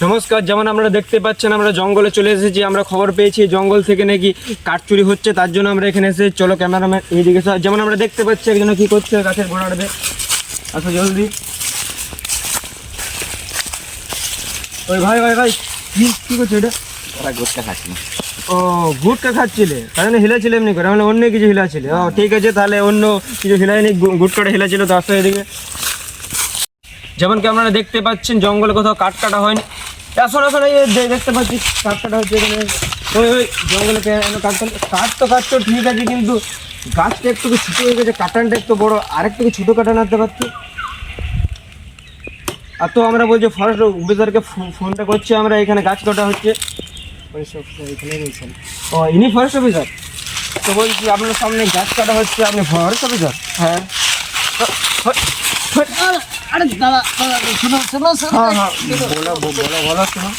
নমস্কার। যেমন আমরা দেখতে পাচ্ছেন আমরা জঙ্গলে চলে এসেছি। আমরা খবর পেয়েছি জঙ্গল থেকে নাকি কাঠ চুরি হচ্ছে, তার জন্য আমরা এখানে এসেছি। চলো ক্যামেরাম্যান এইদিকে সব। যেমন আমরা দেখতে পাচ্ছি একজন কি করছে গাছের গোড়াটাতে। আসো জলদি। ওই ভাই ভাই ভাই কি করছো এটা? ওরা গুটকা খাচ্ছি। ও গুটকা খাচ্ছিলে, তার জন্য হিলাছিলে এমনি করে, মানে অন্য কিছু হিলাছিলে। ও ঠিক আছে, তাহলে অন্য কিছু হিলায়নি, গুটকাটা হিলাছিল। তো আসো এদিকে। যেমন কি আপনারা দেখতে পাচ্ছেন জঙ্গলে কোথাও কাঠ কাটা হয়নি। আসুন আসুন, এই দেখতে পাচ্ছি কাঠ কাটা হচ্ছে এখানে। ওই ওই জঙ্গলে কাঠ তো কাটছো ঠিক আছে, কিন্তু গাছটা একটু ছোটো হয়ে গেছে, কাটানটা একটু বড়, আরেকটু ছোটো কাটান আনতে পারছি। আর তো আমরা বলছি ফরেস্ট অফিসারকে ফোনটা করছি, আমরা এখানে গাছ কাটা হচ্ছে। ও ইনি ফরেস্ট অফিসার? তো বলছি আপনার সামনে গাছ কাটা হচ্ছে, আপনি ফরেস্ট অফিসার? হ্যাঁ। আরে দাদা দাদা শুনো শুনো শুনো। হ্যাঁ হ্যাঁ বলো বলো বলো শোনো।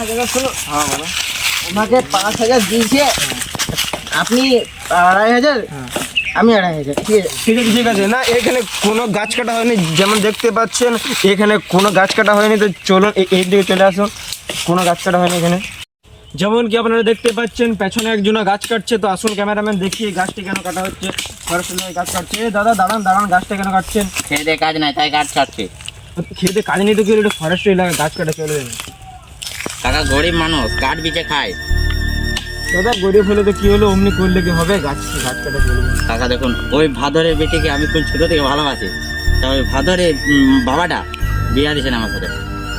দাদা শুনো, হ্যাঁ বলো। আমাকে 5,000 দিয়েছে, আপনি 2,500, আমি 2,500। ঠিক আছে ঠিক আছে ঠিক আছে। না এখানে কোনো গাছ কাটা হয়নি, যেমন দেখতে পাচ্ছেন এখানে কোনো গাছ কাটা হয়নি। তো চলুন এই দিকে চলে আসুন, কোনো গাছ কাটা হয়নি এখানে। যেমন কি আপনারা দেখতে পাচ্ছেন পেছনে একজন গাছ কাটছে। তো আসুন ক্যামেরাম্যান দেখি গাছটি কেন কাটা হচ্ছে। ফরেস্ট গাছ কাটছে। দাদা দাঁড়ান দাঁড়ান, গাছটা কেন কাটছেন? খেয়ে কাজ নাই তাই গাছ কাটছে। খেতে কাজ নেই তো কি হলো, ফরেস্ট এলাকা গাছ কাটা চলবে না। কাকা গরিব মানুষ, কাঠ বিচে খায়। দাদা গরিব হলে তো কি হলো, অমনি করলে কি হবে, গাছ গাছ কাটা চলবে না। কাকা দেখুন, ওই ভাদরের বেটিকে আমি খুব ছোট থেকে ভালোবাসি। তা ওই ভাদরে বাবাটা বিয়া দিয়েছেন আমার সাথে,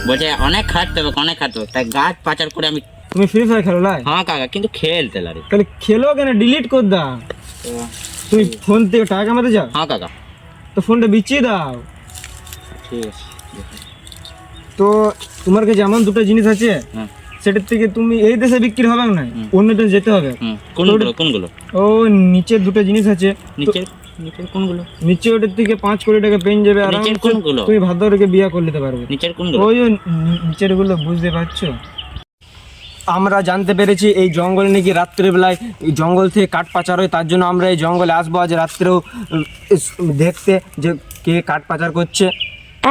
বলছে অনেক খাটতে হবে অনেক খাটতে হবে, তাই গাছ পাচার করে আমি। তুমি ফ্রি ফায়ার খেলো না? হ্যাঁ কাকা, কিন্তু খেলতে লাগে। তাহলে খেলো কেন, ডিলিট কর দাও। তুমি ফোন থেকে টাকা কামাতে যাও? হ্যাঁ কাকা। তো ফোনটা বিচিয়ে দাও। ঠিক আছে। তো তোমার কাছে যেমন দুটো জিনিস আছে, হুম সেটার থেকে তুমি এই দেশে বিক্রি হবে না, অন্য দেশে যেতে হবে। কোনগুলো কোনগুলো? ও নিচের দুটো জিনিস আছে, নিচের নিচের কোনগুলো? নিচে ওটার থেকে 5 কোটি টাকা পেন যাবে আর নিচের কোনগুলো? তুমি ভাদ্রকে বিয়ে করে নিতে পারবে। নিচের কোনগুলো? ওই নিচের গুলো বুঝতে পারছো? আমরা জানতে পেরেছি এই জঙ্গলে নাকি রাত্রেবেলায় জঙ্গল থেকে কাঠ পাচার হয়, তার জন্য আমরা এই জঙ্গলে আসবো আজ রাত্রেও দেখতে যে কে কাঠ পাচার করছে।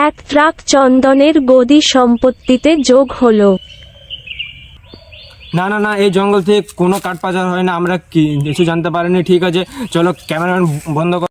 1 ট্রাক চন্দনের গদি সম্পত্তিতে যোগ হলো। না না না, এই জঙ্গল থেকে কোনো কাঠ পাচার হয় না, আমরা কিছু জানতে পারিনি। ঠিক আছে চলো ক্যামেরাম্যান বন্ধ কর।